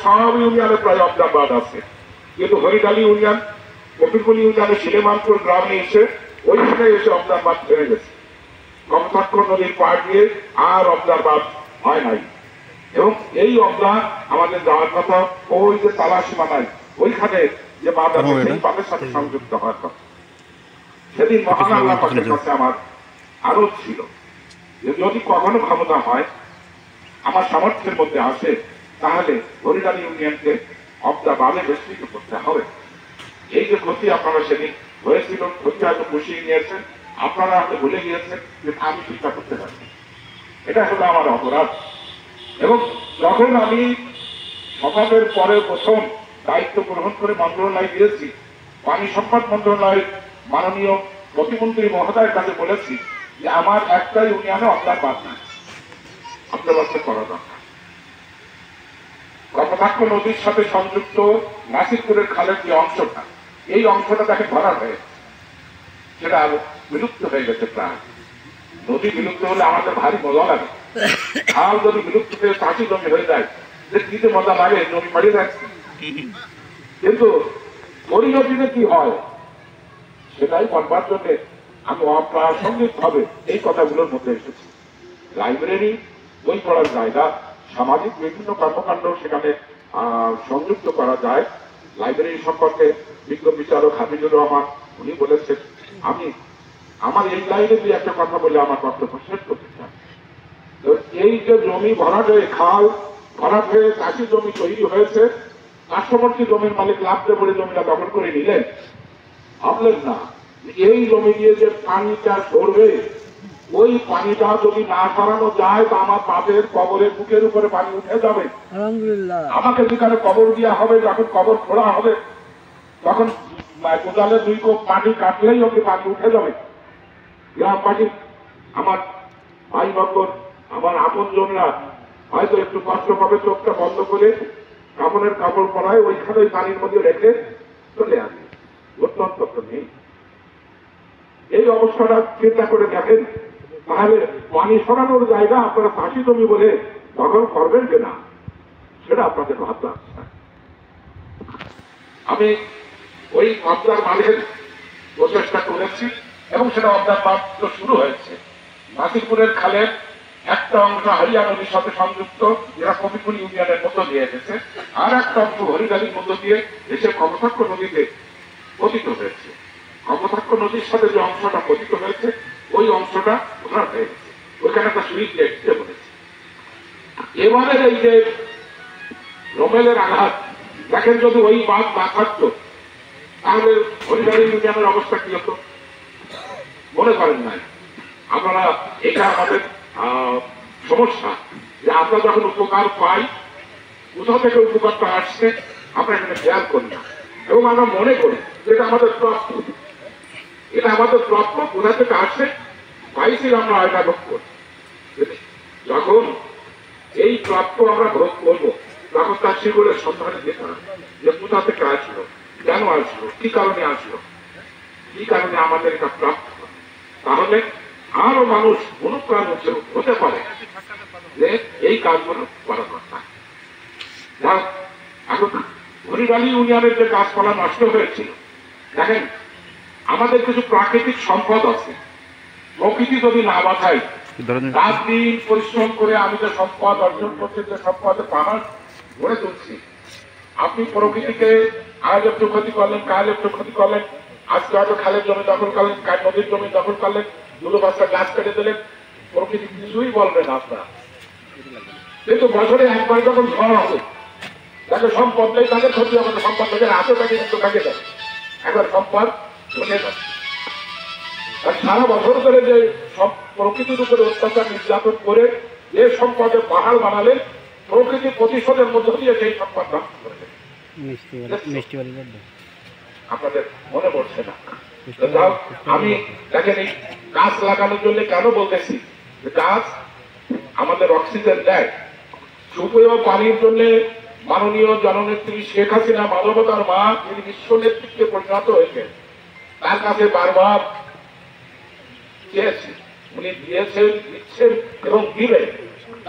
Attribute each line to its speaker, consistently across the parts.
Speaker 1: সব ইউনিয়নে প্রায় অবদান বাঁধ আছে, কিন্তু হরিডালি ইউনিয়ন, কপিরকুল ইউনিয়নের শিলেমানপুর গ্রামে এসে ওইখানে এসে অবদান বাঁধ ফেরে গেছে। কমতাক্ষ নদীর পাড় দিয়ে আর অবদান বাঁধ হয় নাই। এবং এই অবদান আমাদের যাওয়ার কথা ওই যে তালাসীমানায় ওইখানে যে বাঁধ আছে সেই বাঁধের সাথে সংযুক্ত হওয়ার কথা। সেদিন মহান আল্লাহ পাকের কাছে আমার আরো ছিল যে যদি কখনো ক্ষমতা হয়, আমার সামর্থ্যের মধ্যে আসে, তাহলে হরিডালি ইউনিয়নকে অবদা বাঁধে বিস্তৃত করতে হবে। এই যে ক্ষতি আপনারা সেদিন হয়েছিল, ক্ষতি হয়তো পুষিয়ে নিয়েছেন, আপনারা হয়তো ভুলে গিয়েছেন যে আমি চিন্তা করতে পারি, এটা হলো আমার অপরাধ। এবং যখন আমি সভাপতির পরে প্রথম দায়িত্ব গ্রহণ করে মন্ত্রণালয়ে গিয়েছি, পানি সম্পদ মন্ত্রণালয়ের মাননীয় প্রতিমন্ত্রী মহোদয়ের কাছে বলেছি যে আমার একটা ইউনিয়নে অবদান বাদ নাই, অন্তর্ভুক্ত করা দরকার। কপোতাক্ষ নদীর সাথে সংযুক্ত নাসিরপুরের খালের যে অংশটা, এই অংশটা তাকে ধরা হয়েছে, সেটা বিলুপ্ত হয়ে গেছে প্রায়। নদী বিলুপ্ত হলে আমাদের ভারী মজা লাগে। খাল যদি বিলুপ্ত হয়ে চাষি জমি হয়ে যায়, যে দিতে মজা লাগে, জমি বাড়িয়ে যাচ্ছে। কিন্তু পরিণতিতে কি হয় সেটাই বলবার জন্য আমি অপ্রাসঙ্গিক ভাবে এই কথাগুলোর মধ্যে এসেছি। লাইব্রেরি, বই পড়ার জায়গা, সামাজিক বিভিন্ন কর্মকাণ্ড সেখানে সংযুক্ত করা যায়। লাইব্রেরি সম্পর্কে বিজ্ঞ বিচারক হাবিবুর রহমান উনি বলেছেন, আমি আমার এই লাইনে দিয়ে একটা কথা বলে আমার বক্তব্য শেষ করতে চাই। তো এই যে জমি ভরাট হয়ে, খাল ভরাট হয়ে চাষি জমি তৈরি হয়েছে, পার্শ্ববর্তী জমির মালিক লাভ দিয়ে বলে জমিটা দখল করে নিলেন। ভাবলেন না এই জমি দিয়ে যে পানিটা সরবে, ওই পানিটা যদি না সরানো যায় তা আমার বাপের কবরের বুকের উপরে পানি উঠে যাবে। আমাকে যেখানে কবর দেওয়া হবে, যখন কবর খোঁড়া হবে, তখন কোদালে 2 কোপ পানি কাটলেই ওকে পানি উঠে যাবে। গ্রামবাসী, আমার ভাই বকর, আমার আপন জনরা হয়তো একটু কষ্ট পাবে, চোখটা বন্ধ করে কাপড়ের কাপড় পরায় ওইখানে ওই পানির মধ্যে রেখে চলে আসবে, অত্যন্ত নেই। এই অবস্থাটা চিন্তা করে দেখেন, তাহলে পানি সরানোর জায়গা আপনারা চাষি জমি বলে দখল করবেন কিনা, সেটা আপনাদের ভাবতে আসছে। আমি ওই অবদার বাঁধের প্রচেষ্টা করেছি এবং সেটা অবদার বাঁধ তো শুরু হয়েছে। নাসিরপুরের খালের একটা অংশ হারিয়া নদীর সাথে সংযুক্ত, যেটা কপিকুল ইউনিয়নের মধ্য দিয়ে এসেছে, আর একটা অংশ হরিডালির মধ্য দিয়ে এসে কপোতাক্ষ নদীতে পতিত হয়েছে। কপোতাক্ষ নদীর সাথে যে অংশটা পতিত হয়েছে, ওই অংশটা ভরাট হয়ে গেছে, ওইখানে একটা সুইচ দেখতে বলেছে। এবারে এই যে রোমেলের আঘাত, দেখেন যদি ওই বাঁধ না থাকতো তাহলে হরিডালি ইউনিয়নের অবস্থা কি হতো মনে করেন নাই আপনারা? এটা আমাদের সমস্যা যে আমরা যখন উপকার পাই, কোথাও থেকে উপকারটা আসছে আমরা এখানে খেয়াল করি না, এবং আমরা মনে করি এটা আমাদের প্রাপ্য, এটা আমাদের প্রাপ্য। কোথা থেকে আসছে পাইছি আমরা এটা ভোগ করি। যখন এই প্রাপ্য আমরা ভোগ করবো, তখন তার শিকড়ের সন্ধানে যেতে হবে যে কোথা থেকে আসলো, কেন আসলো, কি কারণে আসলো, কি কারণে আমাদের এটা প্রাপ্ত। তাহলে আরো মানুষ অনুপ্রাণিত হতে পারে যে এই কাজগুলো করা দরকার। এখন হরিডালি ইউনিয়নের যে গাছপালা নষ্ট হয়েছিল, দেখেন আমাদের কিছু প্রাকৃতিক সম্পদ আছে, প্রকৃতি যদি না বাঁচাই, রাত দিন পরিশ্রম করে আমি যে সম্পদ অর্জন করছি, যে সম্পদের পাহাড় গড়ে তুলছি, আপনি প্রকৃতিকে আজ একটু ক্ষতি করলেন, কাল একটু ক্ষতি করলেন, আজকে হয়তো খালের জমি দখল করলেন, কাল নদীর জমি দখল করলেন, 2-5টা গাছ কেটে দিলেন, প্রকৃতি কিছুই বলবেন আপনার। কিন্তু বছরে একবার যখন ঝড় হবে, তাকে সম্পদ নেই, তাদের ক্ষতি, আমাদের সম্পদ তাদের হাতে তাকে কিন্তু কাকে দেয়, একবার সম্পদ চলে যাচ্ছে। আর সারা বছর ধরে যে সব প্রকৃতির উপরে অত্যাচার নির্যাতন করে যে সম্পদে পাহাড় বানালেন, প্রকৃতি প্রতিশোধের মধ্য দিয়ে সেই সম্পদ ধ্বংস করে দেয়। আপনাদের মনে পড়ছে না? আমি দেখেন এই গাছ লাগানোর জন্য কেন বলতেছি, গাছ আমাদের অক্সিজেন দেয়। সুপেয় পানির জন্য মাননীয় জননেত্রী শেখ হাসিনা, মানবতার মা, যিনি বিশ্ব নেতৃত্বে পরিণত হয়েছেন, তার কাছে বারবার চেয়েছি, উনি দিয়েছেন, দিচ্ছেন এবং দিবেন।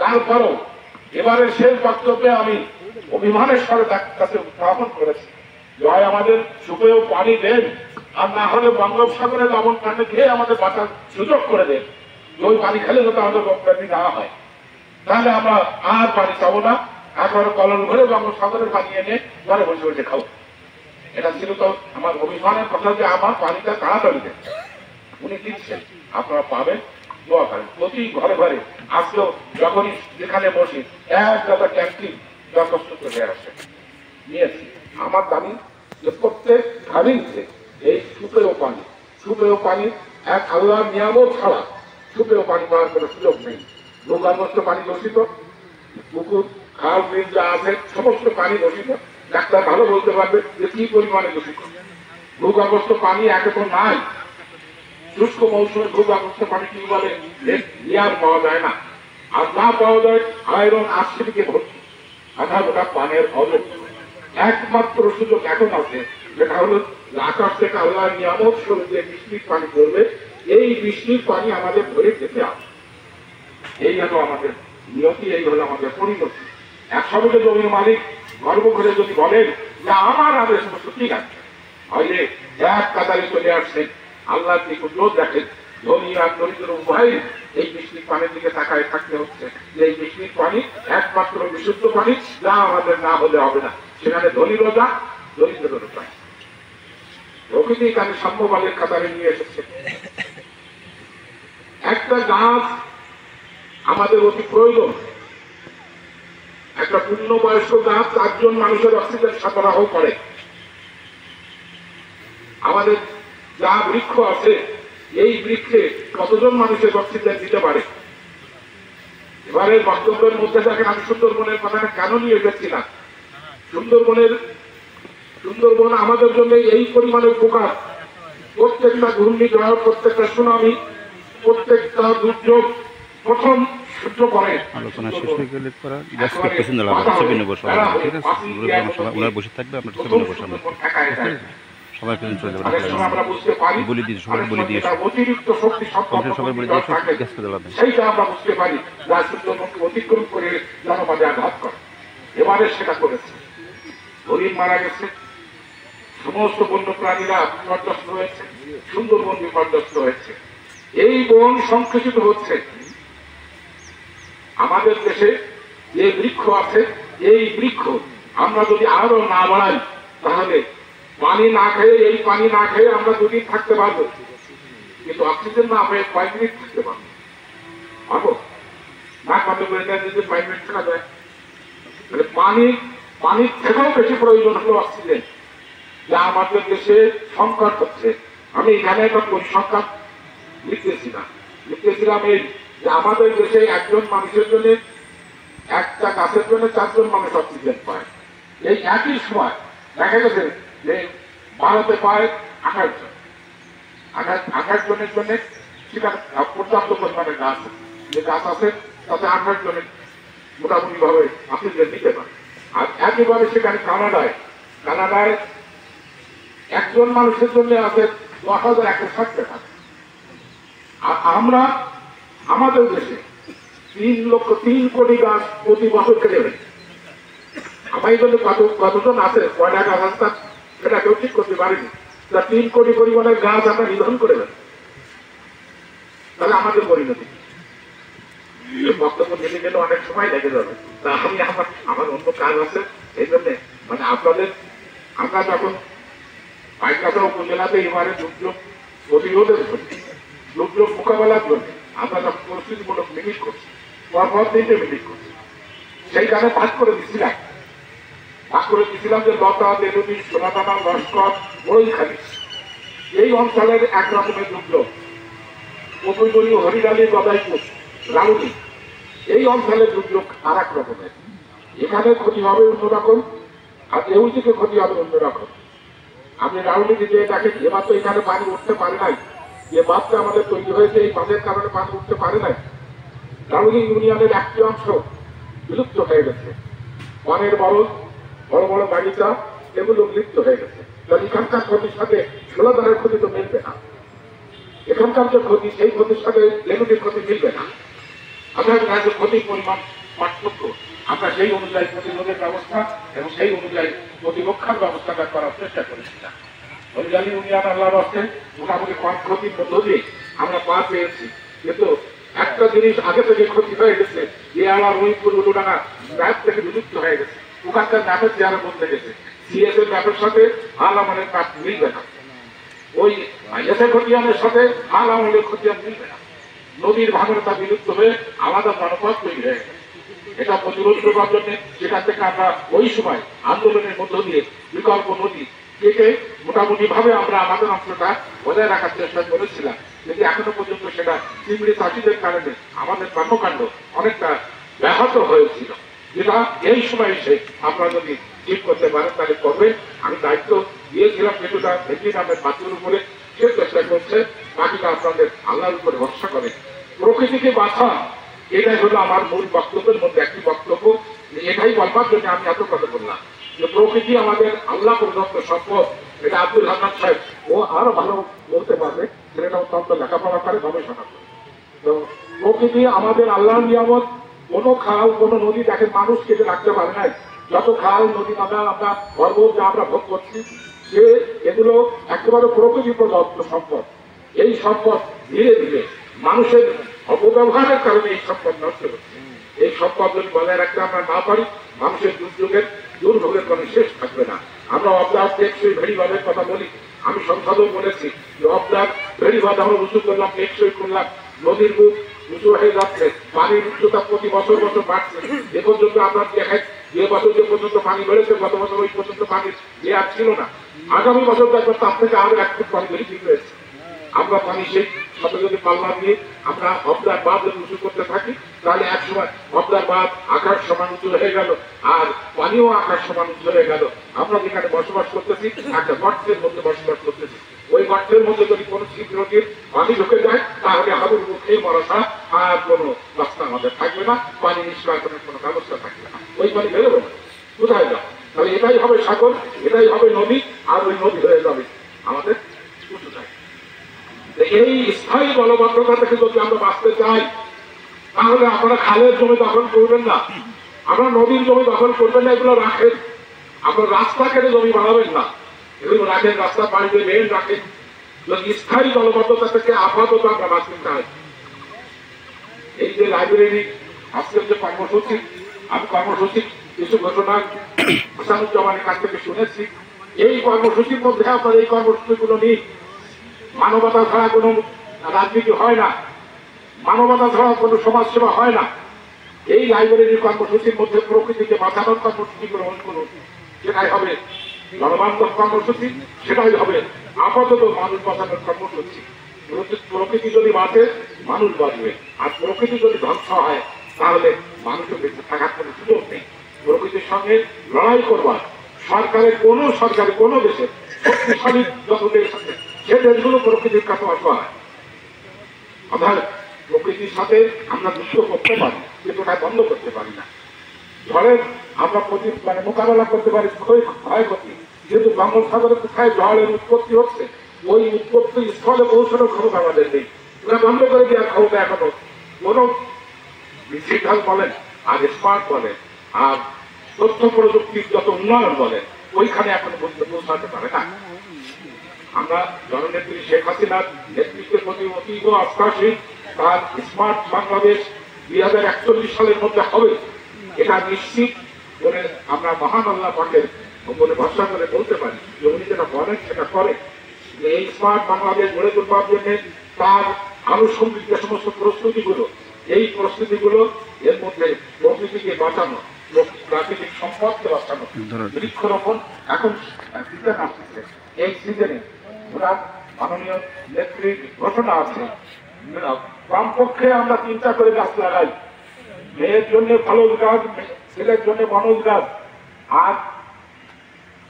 Speaker 1: তারপরও এবারের শেষ বক্তব্যে আমি অভিমানের স্বরে তার কাছে উত্থাপন করেছে, জয় আমাদের সুপেয় পানি দেন, আর না হলে বঙ্গোপসাগরের লবণ পানি খেয়ে আমাদের বাঁচার সুযোগ করে দেন। ওই পানি খেলে যাতে আমাদের রোগ ব্যাধি না হয়, তাহলে আমরা আর পানি চাবো না, একবার কলম ভরে বঙ্গোপসাগরের পানি এনে ঘরে বসে বসে খাবো। এটা ছিল তো আমার অভিমানের কথা, যে আমার পানিটা তাড়াতাড়ি দেন। উনি দিচ্ছেন, আপনারা পাবেন, দোয়া করেন। প্রতি ঘরে ঘরে আজকেও যখনই যেখানে বসি এক দাদা ক্যান্টিন দরখাস্ত করে আসে, নিয়েছি। আমার দাবি যে প্রত্যেক ঘরেতে এই সুপেয় পানি এক আল্লাহর নিয়ামত ছাড়া সুপেয় পানি পাওয়ার কোনো সুযোগ নেই। ভূগর্ভস্থ পানি দূষিত, পুকুর খাল বিল যা আছে সমস্ত পানি দূষিত। ডাক্তার ভালো বলতে পারবে যে কি পরিমাণে দূষিত। ভূগর্ভস্থ পানি একে তো নাই, শুষ্ক মৌসুমে ভূগর্ভস্থ পানি কি বলে লেয়ার পাওয়া যায় না, আর না পাওয়া যায় আয়রন আর্সেনিকে ভর্তি, আধা গোটা পানের অযোগ। একমাত্র সুযোগ এখন আছে, যেটা হলো আকাশ থেকে আল্লাহ নিয়ামত স্বরূপ যে বৃষ্টির পানি পড়বে, এই বৃষ্টির পানি আমাদের ধরে যেতে হবে। এই হলো আমাদের নিয়তি, এই হলো আমাদের পরিণতি। একসঙ্গে জমির মালিক গর্ব করে যদি বলেন যে আমার আদেশ মতো ঠিক আছে, তাহলে এক কাতারে চলে আসছেন, আল্লাহ কি কুদরত দেখেন। ধনী আর দরিদ্র উভয় এই বৃষ্টির পানির দিকে তাকায় থাকতে হচ্ছে, যে এই বৃষ্টির পানি একমাত্র বিশুদ্ধ পানি, যা আমাদের না হলে হবে না। সেখানে ধনীরও যা, দরিদ্রেরও পায়। প্রকৃতি তাকে সাম্যবাদের কাতারে নিয়ে এসেছে। একটা গাছ আমাদের অতি প্রয়োজন। একটা পূর্ণবয়স্ক গাছ 4 জন মানুষের অক্সিজেন সরবরাহ করে। আমাদের যা বৃক্ষ আছে, এই বৃক্ষে কতজন মানুষের অক্সিজেন দিতে পারে? এবারে বক্তব্যের মধ্যে দেখেন, আমি সুন্দরবনের কথাটা কেন নিয়ে গেছিলাম। সুন্দরবন আমাদের জন্য এই পরিমাণে উপকার। প্রত্যেকটা ঘূর্ণিঝড়, প্রত্যেকটা সুনামি, প্রত্যেকটা দুর্যোগ প্রথম সহ্য করে।
Speaker 2: আলোচনা শেষ হয়ে গেলে পরে গ্যাসকে পছন্দ লাগবে, ছবি নেবো সবাই, ঠিক আছে? ওনার বসে থাকবে, আপনার ছবি নেবো সামনে, সবাই পেছনে চলে যাবে। বলি দিয়ে সবাই বলি দিয়ে সবাই বলি দিয়ে গ্যাস করে জ্বালাবেন।
Speaker 1: সেইটা আমরা বুঝতে পারি, যা সুন্দরবনকে অতিক্রম করে জনপদে আঘাত করে। এবারে সেটা করেছে, হরিণ মারা গেছে, সমস্ত বন্য প্রাণীরা বিপর্যস্ত হয়েছে, সুন্দরবন বিপর্যস্ত হয়েছে। এই বন সংকুচিত হচ্ছে। আমাদের দেশে যে বৃক্ষ আছে, এই বৃক্ষ আমরা যদি আরো না বাড়াই, তাহলে পানি না খেয়ে, এই পানি না খেয়ে আমরা 2 দিন থাকতে পারবো, কিন্তু অক্সিজেন না হয়ে 5 মিনিট থাকতে পারবো। না বন্ধ করে দেয় যদি 5 মিনিট থাকা যায়, তাহলে পানির থেকেও বেশি প্রয়োজন হলো অক্সিজেন, যা আমাদের দেশে সংকট হচ্ছে। আমি এখানে একটা পরিসংখ্যান লিখতেছিলাম এই যে আমাদের দেশে একজন মানুষের জন্য, একটা গাছের জন্য 4 জন মানুষ অক্সিজেন পায়। এই একই সময় দেখা গেছে যে ভারতে পায় 28 জন। 28 জনের জন্য সেখানে পর্যাপ্ত পরিমাণে গাছ, যে গাছ আছে তাতে 28 জনের মোটামুটি ভাবে অক্সিজেন নিতে পারে। আর একইভাবে সেখানে কানাডায় একজন মানুষের জন্য আছে 10,160 টাকা। আর আমরা আমাদের দেশে 3 কোটি গাছ প্রতি বছর কেটে ফেলি। আমার জন্য কতজন আছে, কয়টা গাছ আছে সেটা কেউ ঠিক করতে পারেনি। 3 কোটি পরিমাণের গাছ আমরা নিধন করে ফেলি, তাহলে আমাদের পরিণতি। বক্তব্য দিতে গেলে অনেক সময় লেগে যাবে। তা আমি আমার অন্য কাজ আছে, এই জন্য মানে আপনাদের, আমরা যখন পাইকাটা উপজেলাতে এবারে দুর্যোগ প্রতিরোধের জন্য, দুর্যোগ মোকাবেলার জন্য আমরা যখন পরিস্থিতিমূলক মিটিং করছি, পরপর 3টে মিটিং করছি, সেইখানে ভাগ করে দিচ্ছিলাম যে লতা, বেলুনি, সোনাদানা, লস্কর, বড়ইখালি, এই অঞ্চলের একরকমের দুর্যোগ। কপুরবলি, হরিডালি, গদাইপুর, রাউলি, এই অঞ্চলের দুর্যোগ আর এক রকমের। এখানে ক্ষতি হবে অন্যরকম, আর এই দিকে ক্ষতি হবে অন্যরকম। আপনি রাউলিতে যে দেখেন, এবার তো এখানে পানি উঠতে পারে নাই, যে বাঁধটা আমাদের তৈরি হয়েছে এই বাঁধের কারণে পানি উঠতে পারে নাই। রাউলি ইউনিয়নের একটি অংশ বিলুপ্ত হয়ে গেছে, পানের বড় বড় বাগিচা এগুলো বিলুপ্ত হয়ে গেছে। তাহলে এখানকার ক্ষতির সাথে ষোলাদারের ক্ষতি তো মিলবে না, এখানকার যে ক্ষতি সেই ক্ষতির সাথে লেগুটির ক্ষতি মিলবে না। আপনার ক্ষতির পরিমাণ পার্থক্য আমরা সেই অনুযায়ী প্রতিরোধের ব্যবস্থা এবং সেই অনুযায়ী প্রতিরক্ষার ব্যবস্থাটা করার চেষ্টা করেছিলাম। হরিয়ালি ইউনিয়ন আল্লাহর হস্তে মোটামুটি কম ক্ষতির মধ্য দিয়ে আমরা পার পেয়েছি, কিন্তু একটা জিনিস আগে থেকে ক্ষতি হয়ে গেছে, ইয়ালা রহিমপুর উলুডাঙ্গা ম্যাপ থেকে বিলুপ্ত হয়ে গেছে, ওখানকার ম্যাপের চেয়ারে বদলে গেছে, সিএস এর ম্যাপের সাথে হাল আমলের ম্যাপ মিলবে না, ওই আইএসএ খতিয়ানের সাথে হাল আমলের খতিয়ান মিলবে না, নদীর ভাঙনে তা বিলুপ্ত হয়ে আলাদা জনপদ তৈরি হয়ে গেছে। এটা প্রতিরোধ করবার জন্য সেখান থেকে আমরা ওই সময় আন্দোলনের মধ্য দিয়ে বিকল্প নদী কেটে মোটামুটি ভাবে আমরা আমাদের অংশটা বজায় রাখার চেষ্টা করেছিলাম, কিন্তু এখনো পর্যন্ত সেটা চিংড়ি চাষিদের কারণে আমাদের কর্মকাণ্ড অনেকটা ব্যাহত হয়েছিল, যেটা এই সময় এসে আপনারা যদি ঠিক করতে পারেন তাহলে করবেন। আমি দায়িত্ব দিয়েছিলাম কিছুটা ভেটি নামের বাচ্চার উপরে, সে চেষ্টা করছে, বাকিটা আপনাদের আল্লাহর উপরে ভরসা করে। প্রকৃতিকে বাঁচা, এটাই হলো আমার মূল বক্তব্যের মধ্যে একটি বক্তব্য। এটাই বলবার জন্য আমি এত কথা বললাম যে প্রকৃতি আমাদের আল্লাহ প্রদত্ত সম্পদ। এটা আব্দুল হান্নান সাহেব ও আরো ভালো বলতে পারবে, সেটা অত্যন্ত লেখাপড়া করে গবেষণা করে। তো প্রকৃতি আমাদের আল্লাহর নিয়ামত। কোনো খাল কোনো নদী দেখেন মানুষ কেটে রাখতে পারে নাই, যত খাল নদী নালা আমরা পর্বত যা আমরা ভোগ করছি, সে এগুলো একেবারে প্রকৃতি প্রদত্ত সম্পদ। এই সম্পদ ধীরে ধীরে মানুষের অপব্যবহারের কারণে এই সম্পদ নষ্ট হচ্ছে। এই সম্পদ যদি বজায় রাখতে আমরা না পারি, মানুষের দুর্ভোগের কোনো শেষ থাকবে না। আমরা অবদার টেকসই ভেড়িবাঁধের কথা বলি, আমি সংসদেও বলেছি যে অবদার ভেড়িবাঁধ আমরা উঁচু করলাম, টেকসই করলাম, নদীর বুক উঁচু হয়ে যাচ্ছে, পানির উচ্চতা প্রতি বছর বছর বাড়ছে। এ পর্যন্ত আমরা দেখাই যে বছর যে পর্যন্ত পানি বেড়েছে, গত বছর ওই পর্যন্ত পানির লেয়ার ছিল না। আগামী বছর দেখবেন তার থেকে আরো 1 ফুট পানি বেশি হয়েছে। আমরা পানি সেই সাথে যদি পাল্লা দিয়ে আমরা অবদার বাঁধ যদি উঁচু করতে থাকি, তাহলে একসময় অবদার বাঁধ আকাশ সমান উঁচু হয়ে গেল, আর পানিও আকাশ সমান উঁচু হয়ে গেল। আমরা যেখানে বসবাস করতেছি একটা গর্তের মধ্যে বসবাস করতেছি, ওই গর্তের মধ্যে যদি কোনো ছিদ্রটির পানি ঢুকে যায়, তাহলে হাবুর মুখেই মরা ছাড়া আর কোনো রাস্তা আমাদের থাকবে না, পানি নিষ্কাশনের কোনো ব্যবস্থা থাকবে না, ওই পানি বেরোবে না, কোথায় যাবে? তাহলে এটাই হবে সাগর, এটাই হবে নদী, আর ওই নদী হয়ে যাবে আমাদের উঁচু জায়গা। এই স্থায়ী জলবদ্ধতা থেকে যদি আমরা বাঁচতে চাই, তাহলে আপনারা খালের জমি দখল করবেন না, আমরা নদীর জমি দখল করবেন না, এগুলো রাখেন। আপনার রাস্তা কেটে জমি বানাবেন না, এগুলো রাখেন, রাস্তা পাড়ি দিয়ে মেন রাখেন। যদি স্থায়ী জলবদ্ধতা থেকে আপাতত আমরা বাঁচতে চাই, এই যে লাইব্রেরি আজকের যে কর্মসূচি, আমি কর্মসূচির কিছু ঘটনা হাসানুজ্জামানের কাছ থেকে শুনেছি। এই কর্মসূচির মধ্যে আপনার এই কর্মসূচিগুলো নিয়ে মানবতা ছাড়া কোনো রাজনীতি হয় না, মানবতা ছাড়া কোনো সমাজসেবা হয় না। এই লাইব্রেরির কর্মসূচির মধ্যে প্রকৃতিকে বাঁচানোর কর্মসূচি গ্রহণ করুন, সেটাই হবে জনবান্ধব কর্মসূচি, সেটাই হবে আপাতত মানুষ বাঁচানোর কর্মসূচি। প্রকৃতি যদি বাঁচে মানুষ বাঁচবে, আর প্রকৃতি যদি ধ্বংস হয় তাহলে মানুষের বেঁচে থাকার কোনো সুযোগ নেই। প্রকৃতির সঙ্গে লড়াই করবার সরকারের কোনো দেশের শক্তিশালী যত দেশ আছে, সে দেশগুলো প্রকৃতির কাছে অসহায়। অর্থাৎ প্রকৃতির সাথে আমরা যুদ্ধ করতে পারি, কিন্তু এটা বন্ধ করতে পারি না। ঝড়ের আমরা মোকাবেলা করতে পারি ক্ষয়ক্ষতি, যেহেতু বঙ্গোপসাগরে কোথায় ঝড়ের উৎপত্তি হচ্ছে, ওই উৎপত্তি স্থলে পৌঁছানোর ক্ষমতা আমাদের নেই। ওরা বন্ধ করে দেওয়ার ক্ষমতা এখনো কোন ডিজিটাল বলেন, আর স্মার্ট বলেন, আর তথ্য প্রযুক্তির যত উন্নয়ন বলেন, ওইখানে এখনো পৌঁছাতে পারে না। আমরা জননেত্রী শেখ হাসিনার নেতৃত্বের প্রতি অতীব আস্থাশীল। তার স্মার্ট বাংলাদেশ 2041 সালের মধ্যে হবে, এটা নিশ্চিত করে আমরা মহান আল্লাহ পাকের বলে ভরসা করে বলতে পারি যে উনি যেটা বলেন সেটা করে। এই স্মার্ট বাংলাদেশ গড়ে তুলবার জন্য তার আনুষঙ্গিক যে সমস্ত প্রস্তুতিগুলো, এই প্রস্তুতিগুলো এর মধ্যে প্রকৃতিকে বাঁচানো, প্রাকৃতিক সম্পদকে বাঁচানো, বৃক্ষরোপণ এখন সিজন আসছে। এই সিজনে ওনার মাননীয় নেত্রীর ঘোষণা আছে, কমপক্ষে আমরা 3টা করে গাছ লাগাই, মেয়ের জন্য ফলজ গাছ, ছেলের জন্য বনজ গাছ, আর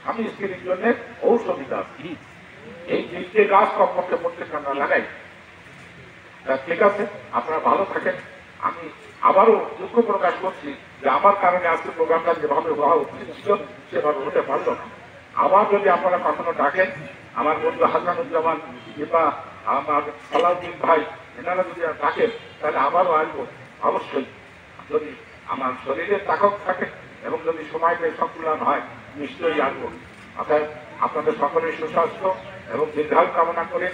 Speaker 1: স্বামী স্ত্রীর জন্য ঔষধি গাছ। এই 3টে গাছ কমপক্ষে প্রত্যেকটা আমরা লাগাই। ঠিক আছে, আপনারা ভালো থাকেন। আমি আবারও দুঃখ প্রকাশ করছি যে আমার কারণে আজকে প্রোগ্রামটা যেভাবে হওয়া উচিত ছিল সেভাবে হতে পারল না। আবার যদি আপনারা কখনো ডাকেন, আমার বন্ধু হাসানুজ্জামান কিংবা আমার সালাউদ্দিন ভাই, এনারা যদি ডাকেন তাহলে আবারও আসবো অবশ্যই। যদি আমার শরীরে তাকত থাকে এবং যদি সময়তে সংকুলন হয় নিশ্চয়ই আসবো। অর্থাৎ আপনাদের সকলের সুস্বাস্থ্য এবং দীর্ঘায়ু কামনা করে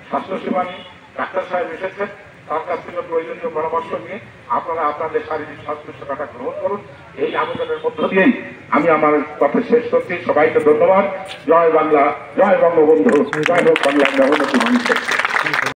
Speaker 1: স্বাস্থ্যসেবা নিয়ে ডাক্তার সাহেব এসেছেন, তার কাছ থেকে প্রয়োজনীয় পরামর্শ নিয়ে আপনারা আপনাদের শারীরিক স্বাস্থ্য সেবাটা গ্রহণ করুন। এই আবেদনের মধ্য দিয়েই আমি আমার কথা শেষ করছি। সবাইকে ধন্যবাদ। জয় বাংলা, জয় বঙ্গবন্ধু, জয় হোক বাংলা।